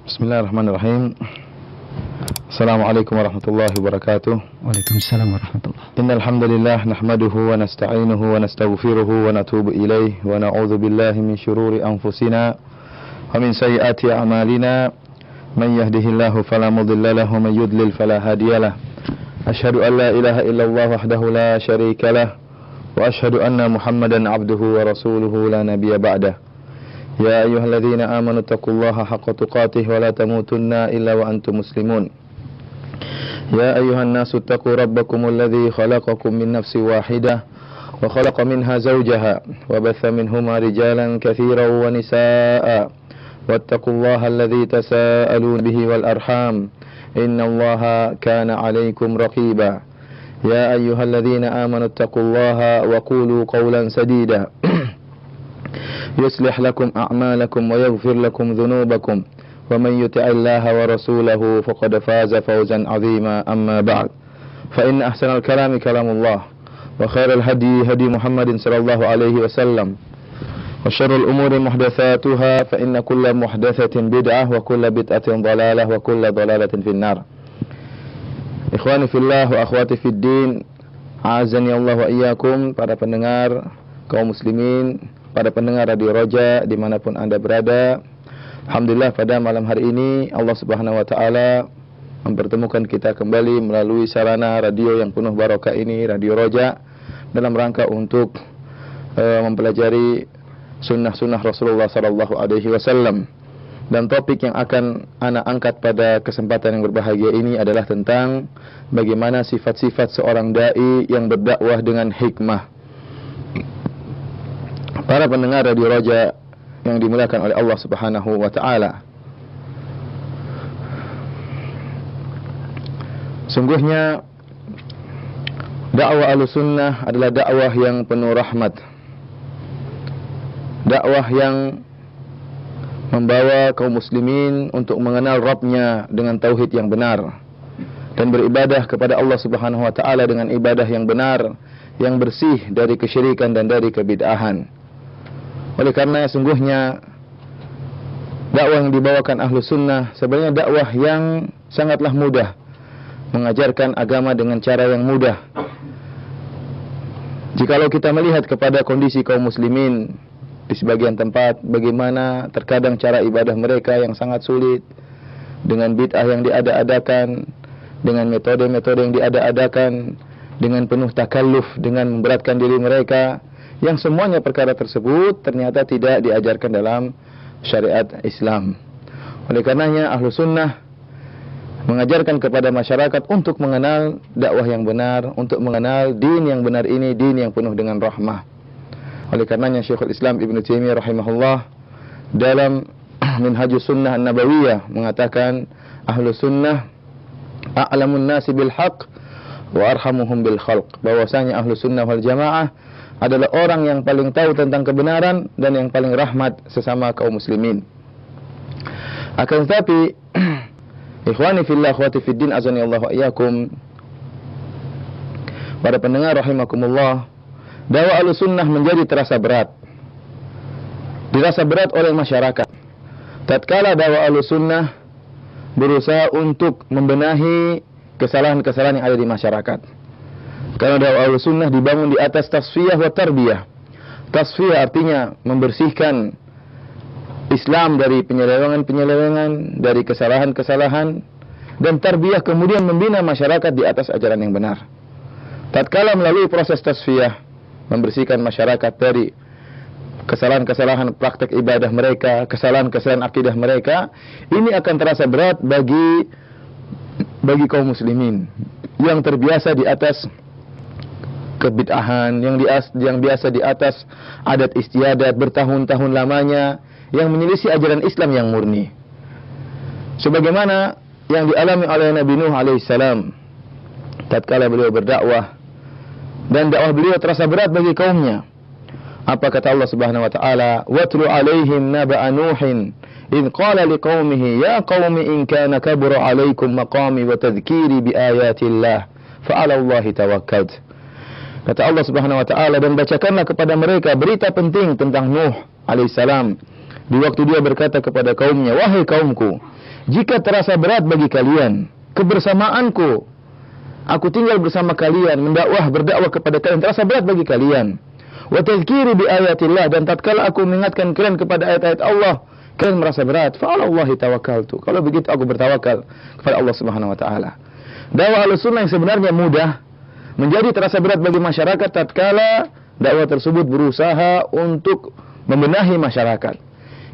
Bismillahirrahmanirrahim. Assalamualaikum warahmatullahi wabarakatuh. Waalaikumsalam warahmatullahi. Innal hamdalillah nahmaduhu wa nasta'inuhu wa nastaghfiruhu wa natubu ilayhi wa na'udzu billahi min shururi anfusina wa min sayyiati a'malina. Man yahdihillahu fala mudilla lahu wa man yudlil fala hadiyalah. Asyhadu an la ilaha illallah wahdahu la syarika lah wa asyhadu anna Muhammadan abduhu wa rasuluhu la nabiyya ba'dah. Ya ayyuhalladzina amanu taqullaha haqqa tuqatih wa la tamutunna illa wa antum muslimun. Ya ayyuhan nasu taqu rabbakumul ladzi khalaqakum min nafsin wahidah wa khalaqa minha zawjaha wa batha minhuma rijalan katsiran wa nisaa'a wattaqullaha alladzi tasaaluna bihi wal arham innallaha kana 'alaykum raqiba. Ya ayyuhalladzina amanu taqullaha wa qulu qawlan sadida yuslih lakum a'malakum wa yaghfir lakum dhunubakum wa man yuti'illaha wa rasulahu faqad faza fawzan 'azima. Amma ba'd, fa inna ahsanal kalami kalamullah wa khairal hadi hadi Muhammadin sallallahu alaihi wasallam wa syarrul umuri muhdatsatuha fa inna kulla muhdatsatin bid'ah wa kulla bid'atin dhalalah wa kulla dhalalatin finnar. Ikhwani fillah wa akhwati fid din, a'azzani Allah wa iyyakum, para pendengar kaum muslimin, para pendengar Radio Roja dimanapun Anda berada. Alhamdulillah, pada malam hari ini Allah Subhanahu wa taala mempertemukan kita kembali melalui sarana radio yang penuh barokah ini, Radio Roja, dalam rangka untuk mempelajari sunnah-sunnah Rasulullah sallallahu alaihi wasallam. Dan topik yang akan ana angkat pada kesempatan yang berbahagia ini adalah tentang bagaimana sifat-sifat seorang dai yang berdakwah dengan hikmah. Para pendengar Radio Roja yang dimuliakan oleh Allah Subhanahu wa taala, sungguhnya dakwah Ahlussunnah adalah dakwah yang penuh rahmat, dakwah yang membawa kaum muslimin untuk mengenal Rabbnya dengan tauhid yang benar dan beribadah kepada Allah Subhanahu wa taala dengan ibadah yang benar, yang bersih dari kesyirikan dan dari kebid'ahan. Oleh karena sungguhnya dakwah yang dibawakan Ahlussunnah sebenarnya dakwah yang sangatlah mudah, mengajarkan agama dengan cara yang mudah. Jikalau kita melihat kepada kondisi kaum muslimin di sebagian tempat, bagaimana terkadang cara ibadah mereka yang sangat sulit, dengan bid'ah yang diada-adakan, dengan metode-metode yang diada-adakan, dengan penuh takalluf, dengan memberatkan diri mereka, yang semuanya perkara tersebut ternyata tidak diajarkan dalam syariat Islam. Oleh karenanya Ahlussunnah mengajarkan kepada masyarakat untuk mengenal dakwah yang benar, untuk mengenal din yang benar ini, din yang penuh dengan rahmah. Oleh karenanya Syekhul Islam Ibnu Taimiyah rahimahullah dalam Minhajus Sunnah An-Nabawiyah mengatakan, Ahlussunnah a'lamun nasi bil haqq wa arhamuhum bil khalq, bahwasanya Ahlussunnah wal Jamaah adalah orang yang paling tahu tentang kebenaran dan yang paling rahmat sesama kaum muslimin. Akan tetapi ikhwani fillah akhwati fid din, azani Allah wa iyyakum, para pendengar rahimakumullah, dakwah Ahlussunnah menjadi terasa berat, dirasa berat oleh masyarakat. Tatkala dakwah Ahlussunnah berusaha untuk membenahi kesalahan-kesalahan yang ada di masyarakat. Karena dakwah Ahlussunnah dibangun di atas tasfiyah wa tarbiyah. Tasfiyah artinya membersihkan Islam dari penyelewengan-penyelewengan, dari kesalahan-kesalahan, dan tarbiyah kemudian membina masyarakat di atas ajaran yang benar. Tatkala melalui proses tasfiyah, membersihkan masyarakat dari kesalahan-kesalahan praktek ibadah mereka, kesalahan-kesalahan akidah mereka, ini akan terasa berat bagi kaum muslimin yang terbiasa di atas kebid'ahan, yang biasa di atas adat istiadat bertahun-tahun lamanya, yang menyelisih ajaran Islam yang murni. Sebagaimana yang dialami oleh Nabi Nuh alaihissalam tatkala beliau berdakwah dan dakwah beliau terasa berat bagi kaumnya. Apa kata Allah Subhanahu wa taala? "Watlu 'alaihim naba'a Nuhin idh qala liqaumihi ya qaumi in kana kabura 'alaikum maqami wa tadhkiri bi ayatillah fa 'ala Allahi tawakkaltu." Kata Allah Subhanahu wa taala, dan bacakanlah kepada mereka berita penting tentang Nuh alaihissalam di waktu dia berkata kepada kaumnya, "Wahai kaumku, jika terasa berat bagi kalian kebersamaanku, aku tinggal bersama kalian, berdakwah kepada kalian, terasa berat bagi kalian. Wa tadhkiri bi ayatillah, dan tatkala aku mengingatkan kalian kepada ayat-ayat Allah, kalian merasa berat. Fa 'alallahi tawakkaltu. Kalau begitu aku bertawakal kepada Allah Subhanahu wa taala. Dakwah Ahlussunnah yang sebenarnya mudah menjadi terasa berat bagi masyarakat tatkala dakwah tersebut berusaha untuk membenahi masyarakat.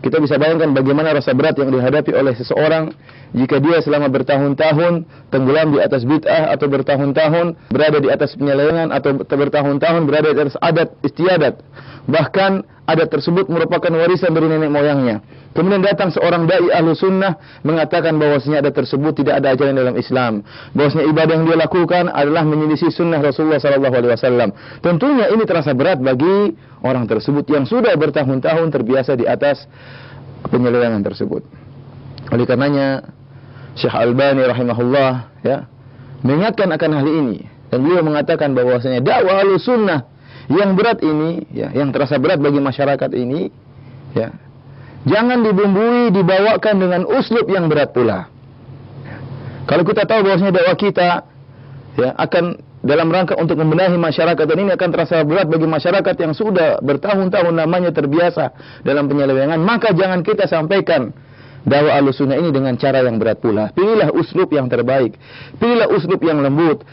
Kita bisa bayangkan bagaimana rasa berat yang dihadapi oleh seseorang jika dia selama bertahun-tahun tenggelam di atas bid'ah, atau bertahun-tahun berada di atas penyelewengan, atau bertahun-tahun berada di atas adat istiadat. Bahkan adat tersebut merupakan warisan dari nenek moyangnya. Kemudian datang seorang dai Ahlussunnah mengatakan bahwasanya adat tersebut tidak ada ajaran dalam Islam, bahwasanya ibadah yang dia lakukan adalah menyelisih sunnah Rasulullah SAW. Tentunya ini terasa berat bagi orang tersebut yang sudah bertahun-tahun terbiasa di atas penyelewengan tersebut. Oleh karenanya Syekh Albani rahimahullah mengingatkan akan hal ini, dan beliau mengatakan bahwasanya dakwah Ahlussunnah yang berat ini, yang terasa berat bagi masyarakat ini, jangan dibumbui, dibawakan dengan uslub yang berat pula. Kalau kita tahu bahwasanya dakwah kita akan dalam rangka untuk membenahi masyarakat, dan ini akan terasa berat bagi masyarakat yang sudah bertahun-tahun namanya terbiasa dalam penyelewengan, maka jangan kita sampaikan dakwah Ahlussunnah ini dengan cara yang berat pula. Pilihlah uslub yang terbaik, pilihlah uslub yang lembut,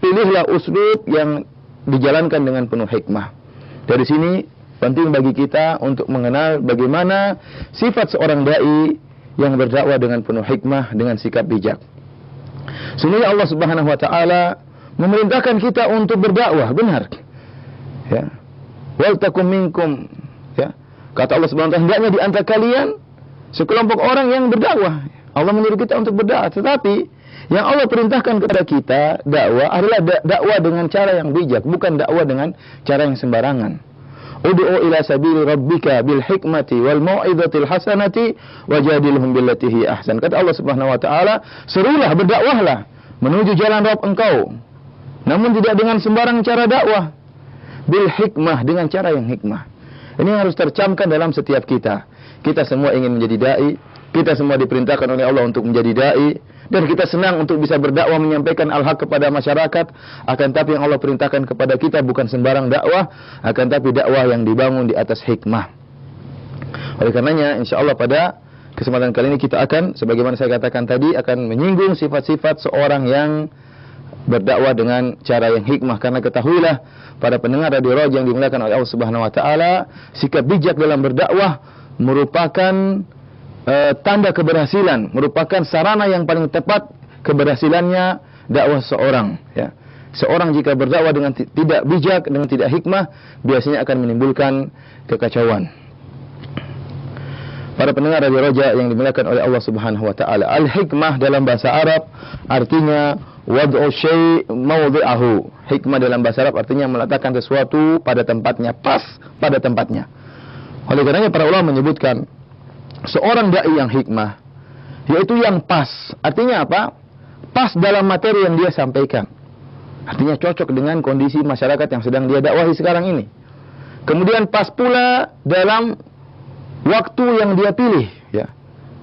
pilihlah uslub yang dijalankan dengan penuh hikmah. Dari sini penting bagi kita untuk mengenal bagaimana sifat seorang dai yang berdakwah dengan penuh hikmah, dengan sikap bijak. Sebenarnya Allah Subhanahu wa taala memerintahkan kita untuk berdakwah, benar. Wal takum minkum, kata Allah Subhanahu wa taala, hendaknya di antara kalian sekelompok orang yang berdakwah. Allah menyuruh kita untuk berdakwah, tetapi yang Allah perintahkan kepada kita dakwah adalah dakwah dengan cara yang bijak, bukan dakwah dengan cara yang sembarangan. Ud'u ila sabili rabbika bil hikmati wal mau'izatil hasanati wajadilhum billati hi ahsan. Kata Allah Subhanahu wa taala, serulah, berdakwahlah menuju jalan Rabb engkau, namun tidak dengan sembarang cara dakwah. Bil hikmah, dengan cara yang hikmah. Ini harus tercamkan dalam setiap kita. Kita semua ingin menjadi dai, kita semua diperintahkan oleh Allah untuk menjadi dai, dan kita senang untuk bisa berdakwah, menyampaikan al-haq kepada masyarakat. Akan tapi yang Allah perintahkan kepada kita bukan sembarang dakwah, akan tapi dakwah yang dibangun di atas hikmah. Oleh karenanya insyaallah pada kesempatan kali ini kita akan, sebagaimana saya katakan tadi, akan menyinggung sifat-sifat seorang yang berdakwah dengan cara yang hikmah. Karena ketahuilah para pendengar Radio Raja yang dimuliakan oleh Allah Subhanahu wa taala, sikap bijak dalam berdakwah merupakan tanda keberhasilan, merupakan sarana yang paling tepat keberhasilannya dakwah seorang. Seorang jika berdakwah dengan tidak bijak, dengan tidak hikmah, biasanya akan menimbulkan kekacauan. Para pendengar Radio Raja yang dimuliakan oleh Allah Subhanahu wa taala, al-hikmah dalam bahasa Arab artinya wad'u syai' mawdhi'ahu. Hikmah dalam bahasa Arab artinya meletakkan sesuatu pada tempatnya, pas pada tempatnya. Oleh karenanya para ulama menyebutkan seorang dai yang hikmah yaitu yang pas. Artinya apa? Pas dalam materi yang dia sampaikan. Artinya cocok dengan kondisi masyarakat yang sedang dia dakwahi sekarang ini. Kemudian pas pula dalam waktu yang dia pilih,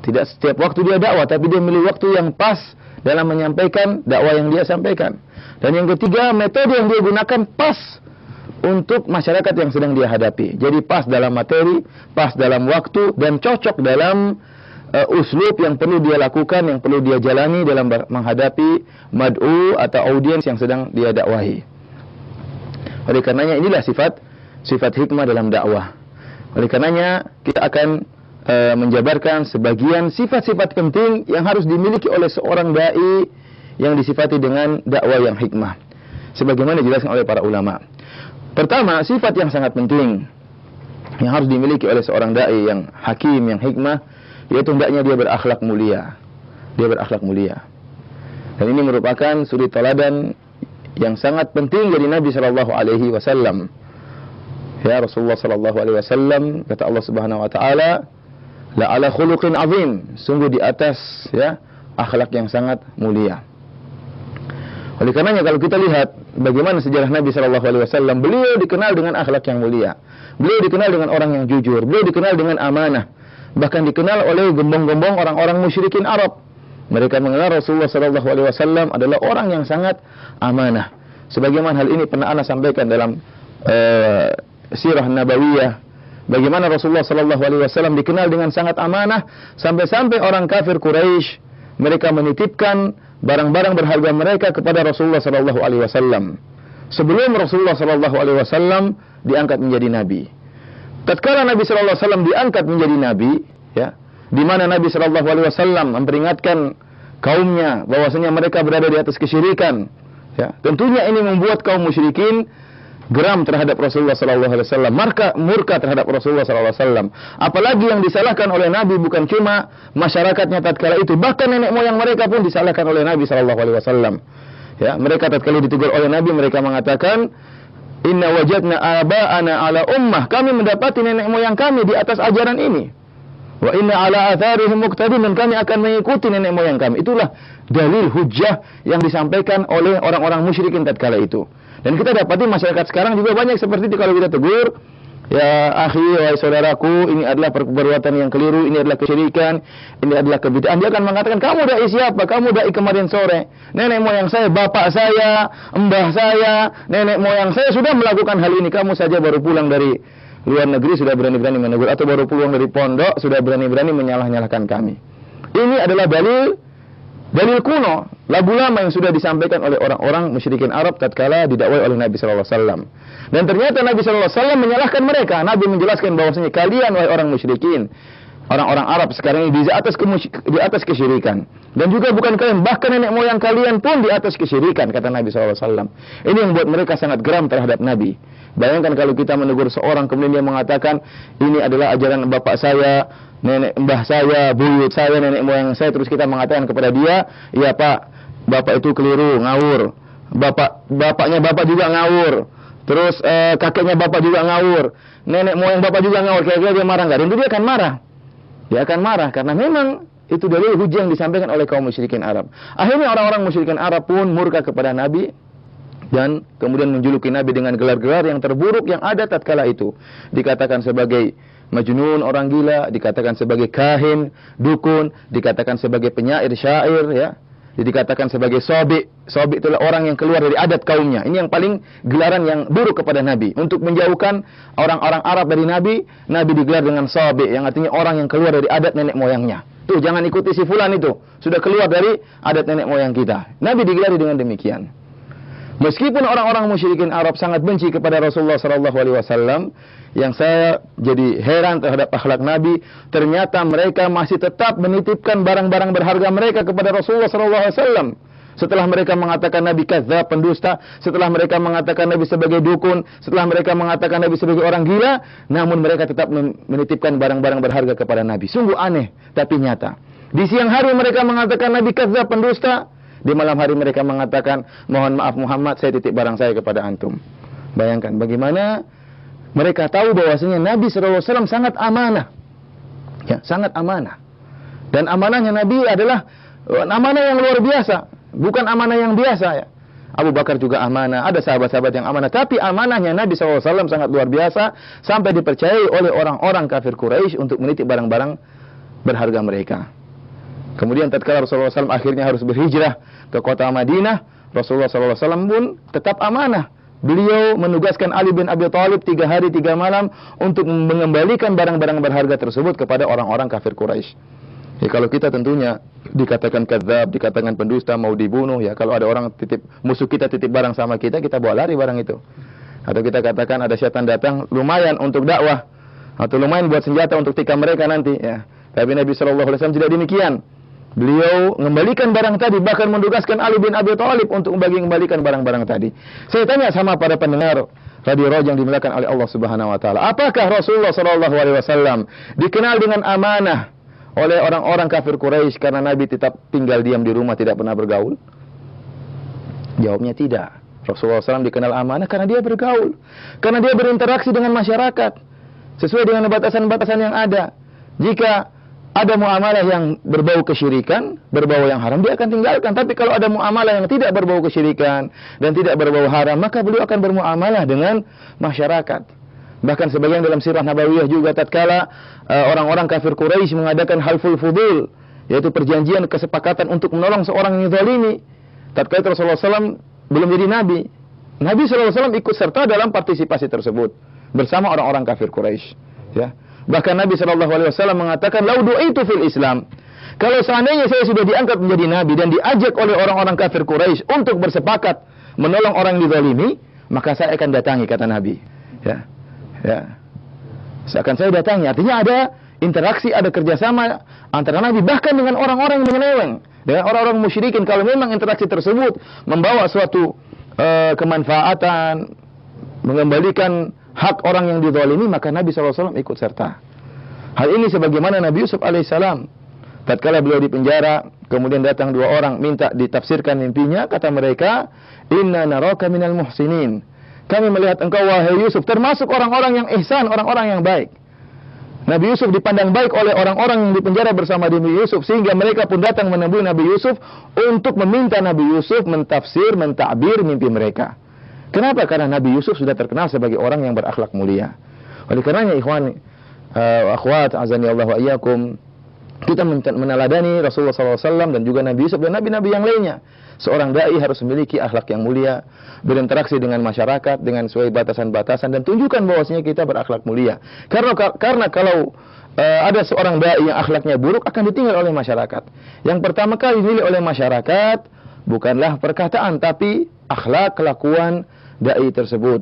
Tidak setiap waktu dia dakwah, tapi dia memilih waktu yang pas dalam menyampaikan dakwah yang dia sampaikan. Dan yang ketiga, metode yang dia gunakan pas untuk masyarakat yang sedang dia hadapi. Jadi pas dalam materi, pas dalam waktu, dan cocok dalam uslub yang perlu dia lakukan, yang perlu dia jalani dalam menghadapi mad'u atau audiens yang sedang dia dakwahi. Oleh karenanya inilah sifat hikmah dalam dakwah. Oleh karenanya kita akan menjabarkan sebagian sifat-sifat penting yang harus dimiliki oleh seorang dai yang disifati dengan dakwah yang hikmah, sebagaimana dijelaskan oleh para ulama. Pertama, sifat yang sangat penting yang harus dimiliki oleh seorang dai yang hakim, yang hikmah, yaitu hendaknya dia berakhlak mulia. Dia berakhlak mulia. Dan ini merupakan suri teladan yang sangat penting dari Nabi sallallahu alaihi wasallam. Ya Rasulullah sallallahu alaihi wasallam, kata Allah Subhanahu wa taala, la ala khuluqin azim, sungguh di atas akhlak yang sangat mulia. Oleh karenanya kalau kita lihat bagaimana sejarah Nabi sallallahu alaihi wasallam, beliau dikenal dengan akhlak yang mulia. Beliau dikenal dengan orang yang jujur, beliau dikenal dengan amanah. Bahkan dikenal oleh gembong-gembong orang-orang musyrikin Arab. Mereka mengenal Rasulullah sallallahu alaihi wasallam adalah orang yang sangat amanah. Sebagaimana hal ini pernah ana sampaikan dalam sirah nabawiyah, bagaimana Rasulullah sallallahu alaihi wasallam dikenal dengan sangat amanah, sampai-sampai orang kafir Quraisy mereka menitipkan barang-barang berharga mereka kepada Rasulullah sallallahu alaihi wasallam sebelum Rasulullah sallallahu alaihi wasallam diangkat menjadi nabi. Tatkala Nabi sallallahu alaihi wasallam diangkat menjadi nabi, ya, di mana Nabi sallallahu alaihi wasallam memperingatkan kaumnya bahwasanya mereka berada di atas kesyirikan, ya. Tentunya ini membuat kaum musyrikin geram terhadap Rasulullah sallallahu alaihi wasallam, murka terhadap Rasulullah sallallahu alaihi wasallam. Apalagi yang disalahkan oleh Nabi bukan cuma masyarakatnya tatkala itu, bahkan nenek moyang mereka pun disalahkan oleh Nabi sallallahu alaihi wasallam. Ya, mereka tatkala ditegur oleh Nabi, mereka mengatakan, "Inna wajadna aba'ana ala ummah." Kami mendapati nenek moyang kami di atas ajaran ini. Wa inna ala atharihim muqtadin, dan kami akan mengikuti nenek moyang kami. Itulah dalil hujjah yang disampaikan oleh orang-orang musyrikin tatkala itu. Dan kita dapati masyarakat sekarang juga banyak seperti itu. Kalau kita tegur, ya akhi, wahai saudaraku, ini adalah perbuatan yang keliru, ini adalah kesyirikan, ini adalah kebid'ahan, dia akan mengatakan, kamu dai siapa? Kamu dai kemarin sore. Nenek moyang saya, bapak saya, mbah saya, nenek moyang saya sudah melakukan hal ini. Kamu saja baru pulang dari luar negeri sudah berani-berani menegur, atau baru pulang dari pondok sudah berani-berani menyalah-nyalahkan kami. Ini adalah dalil kuno, lagu lama yang sudah disampaikan oleh orang-orang musyrikin Arab tatkala didakwai oleh Nabi sallallahu alaihi wasallam. Dan ternyata Nabi sallallahu alaihi wasallam menyalahkan mereka. Nabi menjelaskan bahwasanya kalian wahai orang musyrikin, orang-orang Arab sekarang ini di atas kesyirikan. Dan juga bukan kalian, bahkan nenek moyang kalian pun di atas kesyirikan, kata Nabi sallallahu alaihi wasallam. Ini yang membuat mereka sangat geram terhadap Nabi. Bayangkan kalau kita menegur seorang kemudian dia mengatakan, ini adalah ajaran bapak saya, nenek mbah saya, buyut saya, nenek moyang saya, terus kita mengatakan kepada dia, iya pak, bapak itu keliru, ngawur, bapaknya bapak juga ngawur, terus kakeknya bapak juga ngawur, nenek moyang bapak juga ngawur, kira-kira dia marah nggak? Tentu dia akan marah. Dia akan marah karena memang itu dalil hujjah yang disampaikan oleh kaum musyrikin Arab. Akhirnya orang-orang musyrikin Arab pun murka kepada Nabi dan kemudian menjuluki Nabi dengan gelar-gelar yang terburuk yang ada tatkala itu. Dikatakan sebagai majnun, orang gila, dikatakan sebagai kahin, dukun, dikatakan sebagai penyair, syair, ya. Dikatakan sebagai sobi. Sobi itulah orang yang keluar dari adat kaumnya. Ini yang paling gelaran yang buruk kepada Nabi. Untuk menjauhkan orang-orang Arab dari Nabi, Nabi digelar dengan sobi, yang artinya orang yang keluar dari adat nenek moyangnya. Tuh, jangan ikuti si fulan itu, sudah keluar dari adat nenek moyang kita. Nabi digelari dengan demikian. Meskipun orang-orang musyrikin Arab sangat benci kepada Rasulullah sallallahu alaihi wasallam, yang saya jadi heran terhadap akhlak Nabi, ternyata mereka masih tetap menitipkan barang-barang berharga mereka kepada Rasulullah sallallahu alaihi wasallam. Setelah mereka mengatakan Nabi kadzdzab, pendusta, setelah mereka mengatakan Nabi sebagai dukun, setelah mereka mengatakan Nabi sebagai orang gila, namun mereka tetap menitipkan barang-barang berharga kepada Nabi. Sungguh aneh, tapi nyata. Di siang hari mereka mengatakan Nabi kadzdzab, pendusta. Di malam hari mereka mengatakan, mohon maaf Muhammad, saya titip barang saya kepada antum. Bayangkan bagaimana mereka tahu bahwasanya Nabi SAW sangat amanah. Ya, sangat amanah. Dan amanahnya Nabi adalah amanah yang luar biasa. Bukan amanah yang biasa, ya. Abu Bakar juga amanah, ada sahabat-sahabat yang amanah. Tapi amanahnya Nabi SAW sangat luar biasa, sampai dipercayai oleh orang-orang kafir Quraisy untuk menitip barang-barang berharga mereka. Kemudian tatkala Rasulullah SAW akhirnya harus berhijrah ke kota Madinah, Rasulullah SAW pun tetap amanah. Beliau menugaskan Ali bin Abi Thalib 3 hari 3 malam untuk mengembalikan barang-barang berharga tersebut kepada orang-orang kafir Quraisy. Ya, kalau kita tentunya dikatakan kadzdzab, dikatakan pendusta, mau dibunuh, ya kalau ada orang musuh kita titip barang sama kita, kita bawa lari barang itu. Atau kita katakan ada syaitan datang, lumayan untuk dakwah, atau lumayan buat senjata untuk tikam mereka nanti, ya. Tapi Nabi SAW tidak demikian. Beliau mengembalikan barang tadi, bahkan mendugaskan Ali bin Abi Thalib untuk mengembalikan barang-barang tadi. Saya tanya sama para pendengar Radio Roja yang dimuliakan oleh Allah Subhanahu wa taala, apakah Rasulullah sallallahu alaihi wasallam dikenal dengan amanah oleh orang-orang kafir Quraisy karena Nabi tetap tinggal diam di rumah, tidak pernah bergaul? Jawabnya tidak. Rasulullah SAW dikenal amanah karena dia bergaul, karena dia berinteraksi dengan masyarakat sesuai dengan batasan-batasan yang ada. Jika ada muamalah yang berbau kesyirikan, berbau yang haram, dia akan tinggalkan. Tapi kalau ada muamalah yang tidak berbau kesyirikan dan tidak berbau haram, maka beliau akan bermuamalah dengan masyarakat. Bahkan sebagian dalam sirah Nabawiyah juga tatkala orang-orang kafir Quraisy mengadakan halful fudul, yaitu perjanjian kesepakatan untuk menolong seorang yang zalimi. Tatkala Rasulullah SAW belum jadi nabi, Nabi SAW ikut serta dalam partisipasi tersebut bersama orang-orang kafir Quraisy. Ya. Bahkan Nabi SAW mengatakan, "Lau du'itu fil Islam." Kalau seandainya saya sudah diangkat menjadi nabi dan diajak oleh orang-orang kafir Quraisy untuk bersepakat menolong orang yang dizalimi, maka saya akan datangi, kata Nabi. Ya. Ya. Seakan saya datangi. Artinya ada interaksi, ada kerjasama antara Nabi bahkan dengan orang-orang yang menyeleweng, dengan orang-orang musyrikin. Kalau memang interaksi tersebut membawa suatu kemanfaatan, mengembalikan hak orang yang dizalimi, maka Nabi SAW ikut serta. Hal ini sebagaimana Nabi Yusuf alaihissalam. Tatkala beliau di penjara, kemudian datang dua orang minta ditafsirkan mimpinya, kata mereka, "Inna naraka minal muhsinin." Kami melihat engkau wahai Yusuf termasuk orang-orang yang ihsan, orang-orang yang baik. Nabi Yusuf dipandang baik oleh orang-orang yang dipenjara bersama Nabi Yusuf, sehingga mereka pun datang menemui Nabi Yusuf untuk meminta Nabi Yusuf mentafsir, mentakbir mimpi mereka. Kenapa? Karena Nabi Yusuf sudah terkenal sebagai orang yang berakhlak mulia. Oleh karenanya ikhwan, akhwat, azani Allah wa iyyakum, kita meneladani Rasulullah SAW dan juga Nabi Yusuf dan nabi-nabi yang lainnya. Seorang dai harus memiliki akhlak yang mulia, berinteraksi dengan masyarakat dengan sesuai batasan-batasan, dan tunjukkan bahwasanya kita berakhlak mulia. Karena kalau ada seorang dai yang akhlaknya buruk, akan ditinggal oleh masyarakat. Yang pertama kali dinilai oleh masyarakat bukanlah perkataan, tapi akhlak, kelakuan dai tersebut.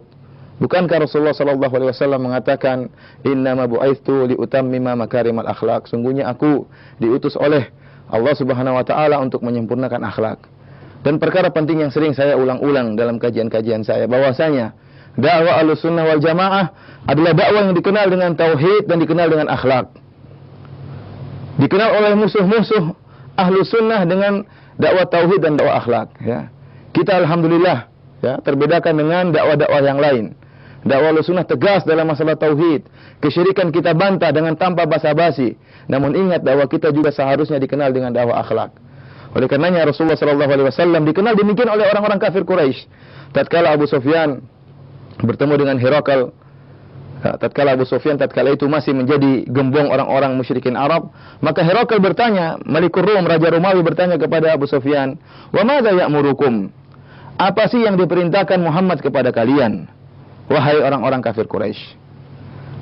Bukankah Rasulullah SAW mengatakan, "Innama bu'aitsu liutammima makarimal akhlak." Sungguhnya aku diutus oleh Allah Subhanahu wa taala untuk menyempurnakan akhlak. Dan perkara penting yang sering saya ulang-ulang dalam kajian-kajian saya, bahwasanya dakwah Ahlussunnah wal Jamaah adalah dakwah yang dikenal dengan tauhid dan dikenal dengan akhlak. Dikenal oleh musuh-musuh Ahlussunnah dengan dakwah tauhid dan dakwah akhlak, ya. Kita alhamdulillah, ya, terbedakan dengan dakwah-dakwah yang lain. Dakwah Ahlussunnah tegas dalam masalah tauhid. Kesyirikan kita bantah dengan tanpa basa-basi. Namun ingat, dakwah kita juga seharusnya dikenal dengan dakwah akhlak. Oleh karenanya Rasulullah SAW dikenal demikian oleh orang-orang kafir Quraisy. Tatkala Abu Sufyan bertemu dengan Herakl, tatkala Abu Sufyan tatkala itu masih menjadi gembong orang-orang musyrikin Arab, maka Herakl bertanya, Malikur Rum, Raja Romawi bertanya kepada Abu Sufyan, "Wa madza ya'murukum?" Apa sih yang diperintahkan Muhammad kepada kalian, wahai orang-orang kafir Quraisy?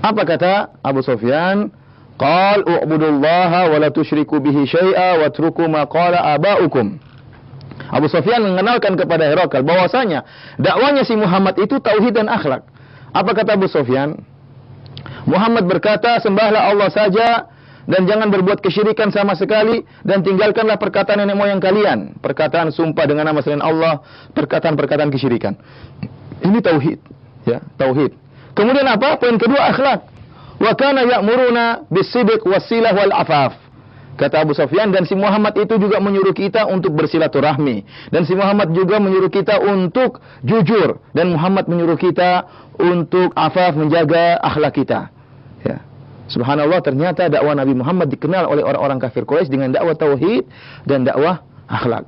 Apa kata Abu Sufyan? Qal u'budullaha wa la tusyriku bihi syai'a watruku ma qala aba'ukum. Abu Sufyan mengenalkan kepada Herakl bahwasanya dakwanya si Muhammad itu tauhid dan akhlak. Apa kata Abu Sufyan? Muhammad berkata, "Sembahlah Allah saja dan jangan berbuat kesyirikan sama sekali, dan tinggalkanlah perkataan nenek moyang kalian, perkataan sumpah dengan nama selain Allah, perkataan-perkataan kesyirikan." Ini tauhid, ya, tauhid. Kemudian apa? Poin kedua, akhlak. Wa kana ya'muruna bis-sidq was-silah wal afaf. Kata Abu Sufyan, dan si Muhammad itu juga menyuruh kita untuk bersilaturahmi, dan si Muhammad juga menyuruh kita untuk jujur, dan Muhammad menyuruh kita untuk afaf, menjaga akhlak kita. Ya. Subhanallah, ternyata dakwah Nabi Muhammad dikenal oleh orang-orang kafir Quraisy dengan dakwah tauhid dan dakwah akhlak.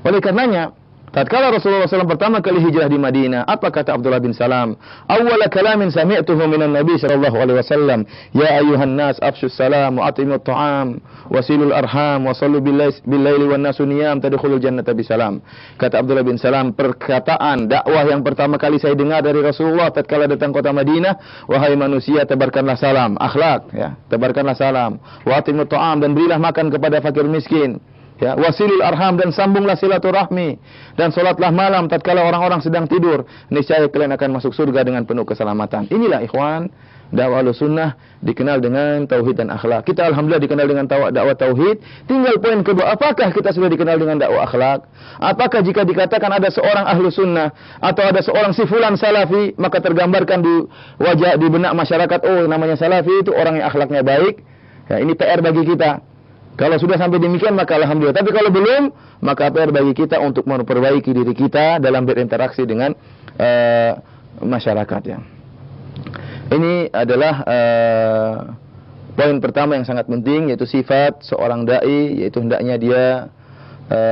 Oleh karenanya, tatkala Rasulullah SAW pertama kali hijrah di Madinah, apa kata Abdullah bin Salam? Awwala kalamin sami'tuhu minan Nabi sallallahu alaihi wasallam, "Ya ayyuhan nas afshus salam wa atimut ta'am wasilul arham wa sallu bil-laili wan nasu niyam tadkhulul jannata bisalam." Kata Abdullah bin Salam, perkataan dakwah yang pertama kali saya dengar dari Rasulullah tatkala datang kota Madinah, "Wahai manusia, tebarkanlah salam." Akhlak, ya, tebarkanlah salam. Wa atimut ta'am, dan berilah makan kepada fakir miskin. Ya, wasilul arham, dan sambunglah silaturahmi, dan salatlah malam tatkala orang-orang sedang tidur, niscaya kalian akan masuk surga dengan penuh keselamatan. Inilah ikhwan, dakwah Ahlussunnah dikenal dengan tauhid dan akhlak. Kita alhamdulillah dikenal dengan dakwah tauhid. Tinggal poin kedua, apakah kita sudah dikenal dengan dakwah akhlak? Apakah jika dikatakan ada seorang Ahlussunnah atau ada seorang si fulan salafi, maka tergambarkan di wajah, di benak masyarakat, oh namanya salafi itu orang yang akhlaknya baik. Ya, ini PR bagi kita. Kalau sudah sampai demikian, maka alhamdulillah. Tapi kalau belum, maka PR bagi kita untuk memperbaiki diri kita dalam berinteraksi dengan masyarakat, ya. Ini adalah poin pertama yang sangat penting, yaitu sifat seorang dai, yaitu hendaknya dia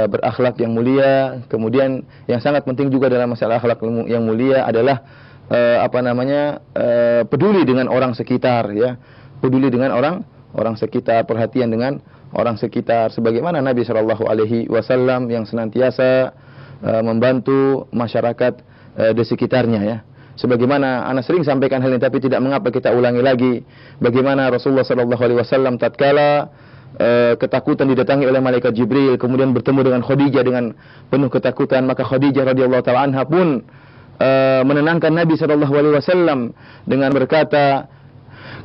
berakhlak yang mulia. Kemudian yang sangat penting juga dalam masalah akhlak yang mulia adalah peduli dengan orang sekitar, ya. Peduli dengan orang sekitar, perhatian dengan orang sekitar, sebagaimana Nabi Shallallahu Alaihi Wasallam yang senantiasa membantu masyarakat di sekitarnya, ya. Sebagaimana ana sering sampaikan hal ini, tapi tidak mengapa kita ulangi lagi. Bagaimana Rasulullah Shallallahu Alaihi Wasallam tatkala ketakutan didatangi oleh malaikat Jibril, kemudian bertemu dengan Khadijah dengan penuh ketakutan, maka Khadijah radhiyallahu taala anha pun menenangkan Nabi Shallallahu Alaihi Wasallam dengan berkata,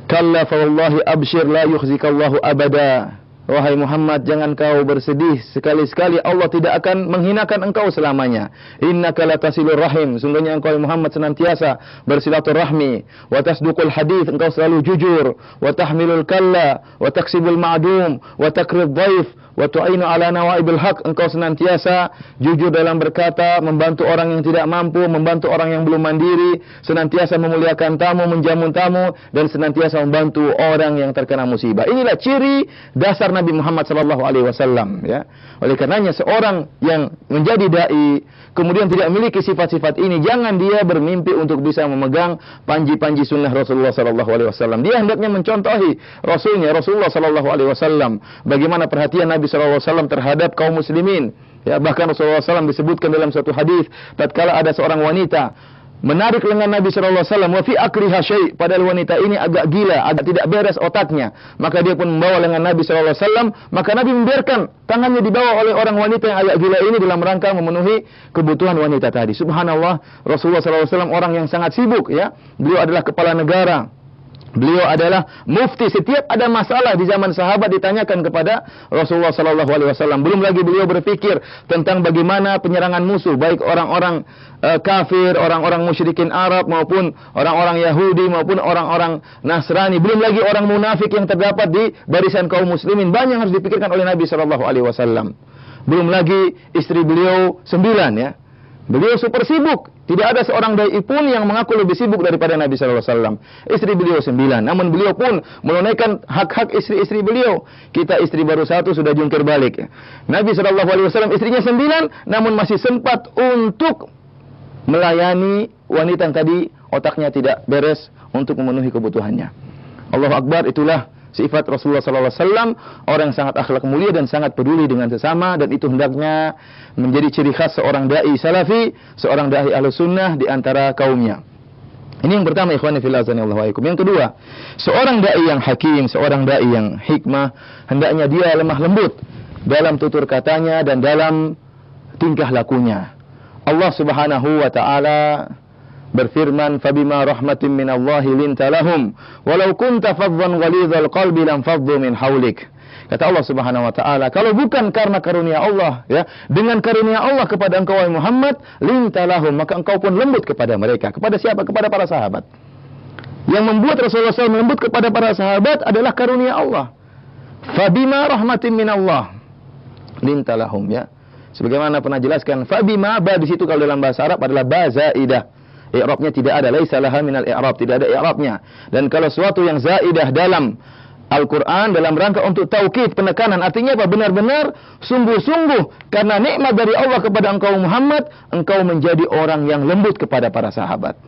"Kalla fa wallahi abshir la yukhzikallahu abada." Wahai Muhammad, jangan kau bersedih, sekali-sekali Allah tidak akan menghinakan engkau selamanya. Innaka latasilur rahim, sungguhnya engkau Muhammad senantiasa bersilaturahmi, wa tasduqul hadits, engkau selalu jujur, wa tahmilul kalla, wa taksibul ma'dum, wa takrib dhaif, wa tu'inu ala nawaibil haq, engkau senantiasa jujur dalam berkata, membantu orang yang tidak mampu, membantu orang yang belum mandiri, senantiasa memuliakan tamu, menjamu tamu, dan senantiasa membantu orang yang terkena musibah. Inilah ciri dasar Nabi Muhammad sallallahu alaihi wasallam, ya. Oleh karenanya seorang yang menjadi dai kemudian tidak memiliki sifat-sifat ini, jangan dia bermimpi untuk bisa memegang panji-panji sunnah Rasulullah sallallahu alaihi wasallam. Dia hendaknya mencontohi Rasulullah sallallahu alaihi wasallam, bagaimana perhatian Nabi sallallahu alaihi wasallam terhadap kaum muslimin. Ya, bahkan Rasulullah SAW disebutkan dalam suatu hadis, tatkala ada seorang wanita menarik lengan Nabi sallallahu alaihi wasallam, wa fi akriha syai', padahal wanita ini agak gila, agak tidak beres otaknya, maka dia pun membawa lengan Nabi sallallahu alaihi wasallam, maka Nabi membiarkan tangannya dibawa oleh orang wanita yang agak gila ini dalam rangka memenuhi kebutuhan wanita tadi. Subhanallah, Rasulullah sallallahu alaihi wasallam orang yang sangat sibuk, ya. Beliau adalah kepala negara. Beliau adalah mufti. Setiap ada masalah di zaman sahabat ditanyakan kepada Rasulullah sallallahu alaihi wasallam. Belum lagi beliau berpikir tentang bagaimana penyerangan musuh, baik orang-orang kafir, orang-orang musyrikin Arab maupun orang-orang Yahudi maupun orang-orang Nasrani. Belum lagi orang munafik yang terdapat di barisan kaum muslimin. Banyak yang harus dipikirkan oleh Nabi sallallahu alaihi wasallam. Belum lagi istri beliau 9, ya. Beliau super sibuk. Tidak ada seorang dai pun yang mengaku lebih sibuk daripada Nabi sallallahu alaihi wasallam. Istri beliau 9, namun beliau pun menunaikan hak-hak istri-istri beliau. Kita istri baru 1 sudah jungkir balik. Nabi sallallahu alaihi wasallam istrinya 9, namun masih sempat untuk melayani wanita yang tadi otaknya tidak beres untuk memenuhi kebutuhannya. Allahu Akbar, itulah sifat Rasulullah sallallahu alaihi wasallam, orang yang sangat akhlak mulia dan sangat peduli dengan sesama, dan itu hendaknya menjadi ciri khas seorang dai salafi, seorang dai ahlus sunnah di antara kaumnya. Ini yang pertama, ikhwani fillah azanillahu wa iyyakum. Yang kedua, seorang dai yang hakim, seorang dai yang hikmah, hendaknya dia lemah lembut dalam tutur katanya dan dalam tingkah lakunya. Allah Subhanahu wa taala berfirman, "Fabima rahmatin minallahi linta lahum, walau kunta faddan ghalidhal qalbi lam faddu min haulik." Kata Allah Subhanahu wa taala, kalau bukan karena karunia Allah, ya, dengan karunia Allah kepada engkau wahai Muhammad, linta lahum, maka engkau pun lembut kepada mereka. Kepada siapa? Kepada para sahabat. Yang membuat Rasulullah SAW lembut kepada para sahabat adalah karunia Allah. Fabima rahmatin minallah linta lahum, ya. Sebagaimana pernah jelaskan, fabima, ba di situ kalau dalam bahasa Arab adalah ba zaidah. I'rabnya tidak ada, laisa laha minal i'rab, tidak ada i'rabnya. Dan kalau suatu yang zaidah dalam Al-Quran dalam rangka untuk taukid, penekanan, artinya apa? Benar-benar sungguh-sungguh karena nikmat dari Allah kepada engkau Muhammad, engkau menjadi orang yang lembut kepada para sahabat.